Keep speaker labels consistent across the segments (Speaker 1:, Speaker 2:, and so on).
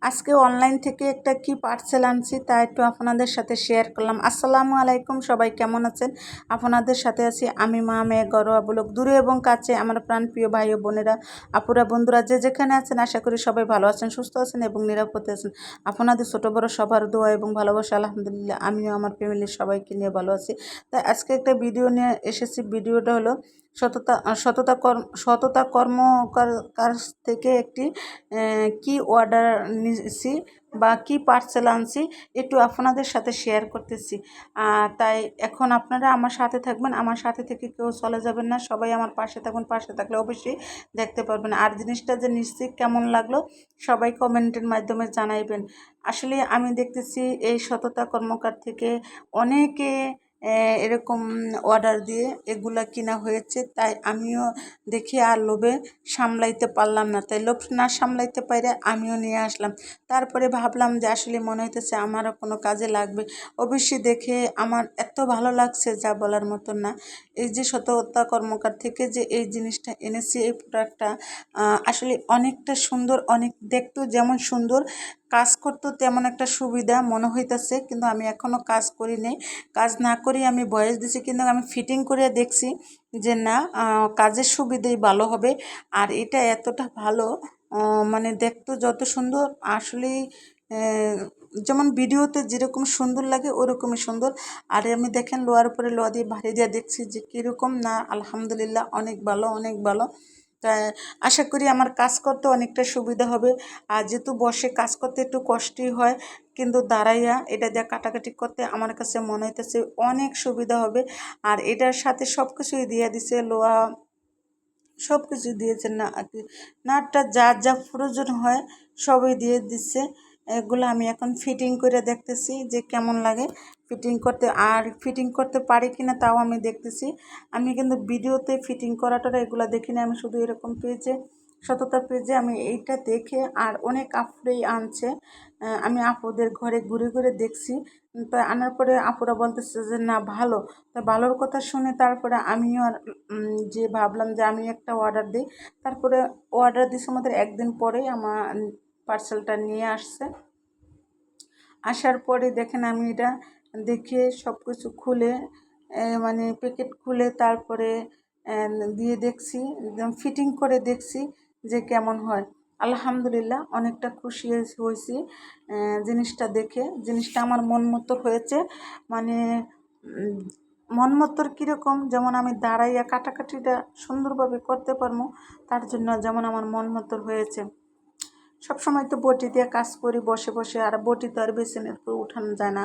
Speaker 1: আজকে অনলাইন থেকে একটা কি পার্সেল আনছি তা একটু আপনাদের সাথে শেয়ার করলাম। আসসালামু আলাইকুম, সবাই কেমন আছেন? আপনাদের সাথে আছি আমি মা মেয়ে ঘরোয়া ব্লগ। দূরে এবং কাছে আমার প্রাণপ্রিয় ভাই ও বোনেরা, আপুরা, বন্ধুরা যে যেখানে আছেন আশা করি সবাই ভালো আছেন, সুস্থ আছেন এবং নিরাপদে আছেন। আপনাদের ছোট বড় সবার দোয়া এবং ভালোবাসা আলহামদুলিল্লাহ আমিও আমার ফ্যামিলির সবাইকে নিয়ে ভালো আছি। তাই আজকে একটা ভিডিও নিয়ে এসেছি। ভিডিওটা হলো সততা কর্মকার কাছ থেকে একটি কি অর্ডার নিয়েছি বা কি পার্সেল আনছি একটু আপনাদের সাথে শেয়ার করতেছি। তাই এখন আপনারা আমার সাথে থাকবেন, আমার সাথে থেকে কেউ চলে যাবেন না, সবাই আমার পাশে থাকবেন। পাশে থাকলে অবশ্যই দেখতে পারবেন। আর জিনিসটা যে নিশ্চিত কেমন লাগলো সবাই কমেন্টের মাধ্যমে জানাইবেন। আসলে আমি দেখতেছি এই সততা কর্মকার থেকে অনেকে এরকম অর্ডার দিয়ে এগুলা কিনা হয়েছে। তাই আমিও দেখি আর লোভে সামলাইতে পারলাম না, তাই লোভ না সামলাইতে পারে আমিও নিয়ে আসলাম। তারপরে ভাবলাম যে আসলে মনে হইতেছে আমারও কোনো কাজে লাগবে। অবশ্যই দেখে আমার এত ভালো লাগছে যা বলার মতন না। এই যে সততা কর্মকার থেকে যে এই জিনিসটা এনেছি, এই প্রোডাক্টটা আসলে অনেকটা সুন্দর, অনেক দেখতেও যেমন সুন্দর, কাজ করতেও তেমন একটা সুবিধা মনে হইতেছে। কিন্তু আমি এখনও কাজ করি নাই। কাজ না করেই আমি ভয়েস দিছি, কিন্তু আমি ফিটিং করে দেখছি যে না, কাজের সুবিধেই ভালো হবে। আর এটা এতটা ভালো, মানে দেখতে যত সুন্দর আসলেই, যেমন ভিডিওতে যেরকম সুন্দর লাগে ওরকমই সুন্দর। আর আমি দেখেন লোয়ার উপরে লোয়া দিয়ে ভারী দিয়ে দেখছি যে কীরকম, না আলহামদুলিল্লাহ অনেক ভালো, অনেক ভালো। তাই আশা করি আমার কাজ করতে অনেকটা সুবিধা হবে। আর যেহেতু বসে কাজ করতে একটু কষ্টই হয়, কিন্তু দাঁড়াইয়া এটা দিয়ে কাটাকাটি করতে আমার কাছে মনে হইতেছে অনেক সুবিধা হবে। আর এটার সাথে সব কিছুই দিয়ে দিছে, লোহা সব কিছু দিয়েছে, না নাটটা যা যা প্রয়োজন হয় সবই দিয়ে দিচ্ছে। এগুলো আমি এখন ফিটিং করে দেখতেছি যে কেমন লাগে ফিটিং করতে, আর ফিটিং করতে পারি কি না তাও আমি দেখতেছি। আমি কিন্তু ভিডিওতে ফিটিং করাটা এগুলো দেখি না, আমি শুধু এরকম পেজে, সততা পেজে আমি এইটা দেখে, আর অনেক আপুরাই আনছে, আমি আপুদের ঘরে ঘুরে ঘুরে দেখছি। তো আনার পরে আপুরা বলতেছে যে না ভালো। তো ভালোর কথা শুনে তারপরে আমিও আর যে ভাবলাম যে আমি একটা অর্ডার দিই। তারপরে অর্ডার দিয়েছে আমাদের একদিন পরেই আমার পার্সেলটা নিয়ে আসছে। আসার পরে দেখেন আমি এটা দেখে সব কিছু খুলে, মানে প্যাকেট খুলে তারপরে দিয়ে দেখছি, একদম ফিটিং করে দেখছি যে কেমন হয়। আলহামদুলিল্লাহ অনেকটা খুশি হয়েছি জিনিসটা দেখে। জিনিসটা আমার মন মতো হয়েছে, মানে মন মতোর কীরকম, যেমন আমি দাঁড়াইয়া কাটাকাটিটা সুন্দরভাবে করতে পারবো, তার জন্য যেমন আমার মন মতোর হয়েছে। সবসময় তো বটি দিয়ে কাজ করি বসে বসে, আর বটি তো আর বেসিনের উপর উঠানো যায় না,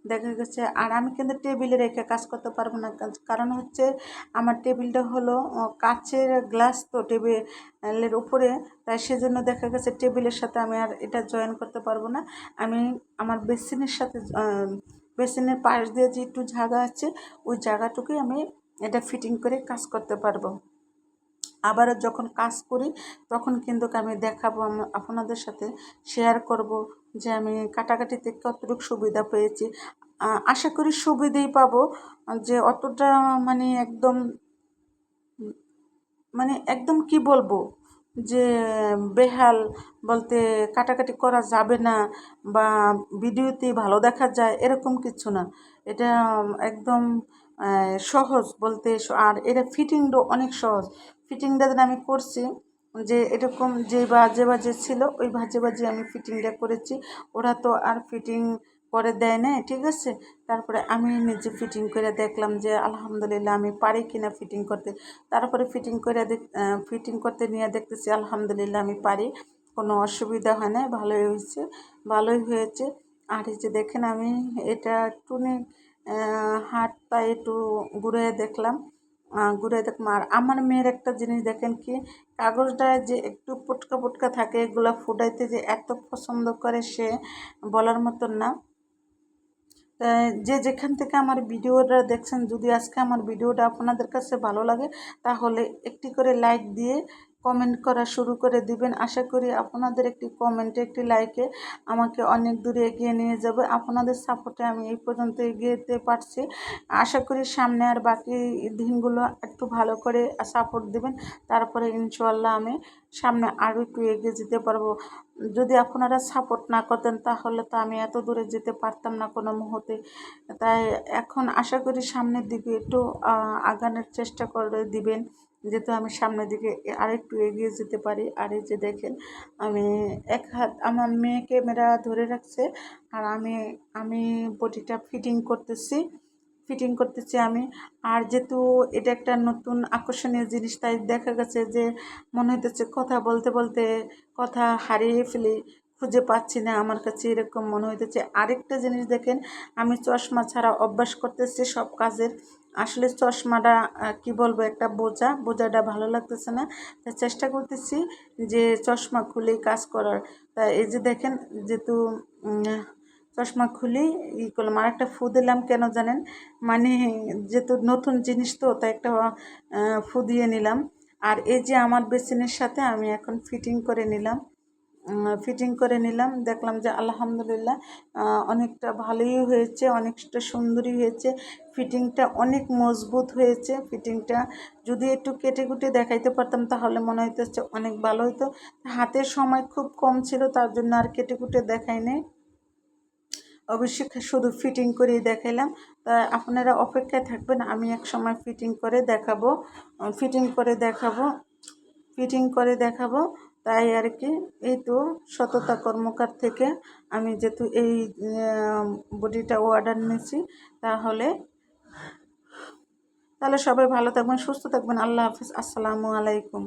Speaker 1: দেখা গেছে। আর আমি কিন্তু টেবিলে রেখে কাজ করতে পারবো না, কারণ হচ্ছে আমার টেবিলটা হলো কাচের গ্লাস, তো টেবিলের উপরে, তাই সেজন্য দেখা গেছে টেবিলের সাথে আমি আর এটা জয়েন করতে পারবো না। আমি আমার বেসিনের সাথে, বেসিনের পাশ দিয়ে যে একটু জায়গা আছে ওই জায়গাটুকুই আমি এটা ফিটিং করে কাজ করতে পারবো। আবার যখন কাজ করি তখন কিন্তু আমি দেখাবো, আপনাদের সাথে শেয়ার করব যে আমি কাটাকাটিতে কতটুকু সুবিধা পেয়েছি। আশা করি সুবিধেই পাবো, যে অতটা মানে একদম, মানে একদম কি বলবো, যে বেহাল বলতে কাটাকাটি করা যাবে না বা ভিডিওতে ভালো দেখা যায় এরকম কিছু না। এটা একদম সহজ বলতে, আর এটা ফিটিংটাও অনেক সহজ। ফিটিংটা যেন আমি করছি যে এরকম যে বাজে বাজে ছিল ওই বাজে বাজে আমি ফিটিংটা করেছি। ওরা তো আর ফিটিং করে দেয় না, ঠিক আছে। তারপরে আমি নিজে ফিটিং করে দেখলাম যে আলহামদুলিল্লাহ আমি পারি কিনা ফিটিং করতে। তারপরে ফিটিং করতে নিয়ে দেখতেছি আলহামদুলিল্লাহ আমি পারি, কোনো অসুবিধা হয় না, ভালোই হয়েছে, ভালোই হয়েছে। আর এই যে দেখেন আমি এটা একটুখানি হাতটা একটু ঘুরে দেখলাম, আর আমার মেয়ের একটা জিনিস দেখেন কি, কাগজটা যে একটু পটকা পটকা থাকে এগুলো ফুটাইতে যে এত পছন্দ করে সে বলার মতন না। যে যেখান থেকে আমার ভিডিওটা দেখছেন, যদি আজকে আমার ভিডিওটা আপনাদের কাছে ভালো লাগে তাহলে একটি করে লাইক দিয়ে কমেন্ট করা শুরু করে দিবেন। আশা করি আপনাদের একটি কমেন্টে, একটি লাইকে আমাকে অনেক দূরে এগিয়ে নিয়ে যাবে। আপনাদের সাপোর্টে আমি এই পর্যন্ত এগিয়ে যেতে পারছি। আশা করি সামনে আর বাকি দিনগুলো একটু ভালো করে সাপোর্ট দিবেন, তারপরে ইনশাআল্লাহ আমি সামনে আরও একটু এগিয়ে যেতে পারবো। যদি আপনারা সাপোর্ট না করতেন তাহলে তো আমি এত দূরে যেতে পারতাম না কোনো মুহূর্তে। তাই এখন আশা করি সামনের দিকে একটু আগানোর চেষ্টা করে দিবেন, যেহেতু আমি সামনের দিকে আরেকটু এগিয়ে যেতে পারি। আর এই যে দেখেন, আমি এক হাত আমার মেয়ে ক্যামেরা ধরে রাখছে, আর আমি আমি বডিটা ফিটিং করতেছি আমি। আর যেহেতু এটা একটা নতুন আকর্ষণীয় জিনিস, তাই দেখা গেছে যে মনে হইতেছে কথা বলতে বলতে কথা হারিয়ে ফেলি, খুঁজে পাচ্ছি না, আমার কাছে এরকম মনে হইতেছে। আরেকটা জিনিস দেখেন, আমি চশমা ছাড়া অভ্যাস করতেছি সব কাজের। আসলে চশমাটা কি বলবো, একটা বোঝাটা ভালো লাগতেছে না, তাই চেষ্টা করতেছি যে চশমা খুলেই কাজ করার। তা এই যে দেখেন, যেহেতু চশমা খুলি করলাম, আর একটা ফু দিলাম কেন জানেন, মানে যেহেতু নতুন জিনিস তো, তাই একটা ফু দিয়ে নিলাম। আর এই যে আমার বেসিনের সাথে আমি এখন ফিটিং করে নিলাম, দেখলাম যে আলহামদুলিল্লাহ অনেকটা ভালোই হয়েছে, অনেকটা সুন্দরই হয়েছে। ফিটিংটা অনেক মজবুত হয়েছে। ফিটিংটা যদি একটু কেটে কুটে দেখাইতে পারতাম তাহলে মনে হইতেছে অনেক ভালো হতো। হাতের সময় খুব কম ছিল, তার জন্য আর কেটে কুটে দেখাই নাই, অবশ্যই শুধু ফিটিং করেই দেখাইলাম। তা আপনারা অপেক্ষায় থাকবেন, আমি এক সময় ফিটিং করে দেখাবো। তাই আর কি। এই তো সততা কর্মকার থেকে আমি যেহেতু এই বডিটা অর্ডার নিয়েছি, তাহলে সবাই ভালো থাকবেন, সুস্থ থাকবেন। আল্লাহ হাফিজ, আসসালামু আলাইকুম।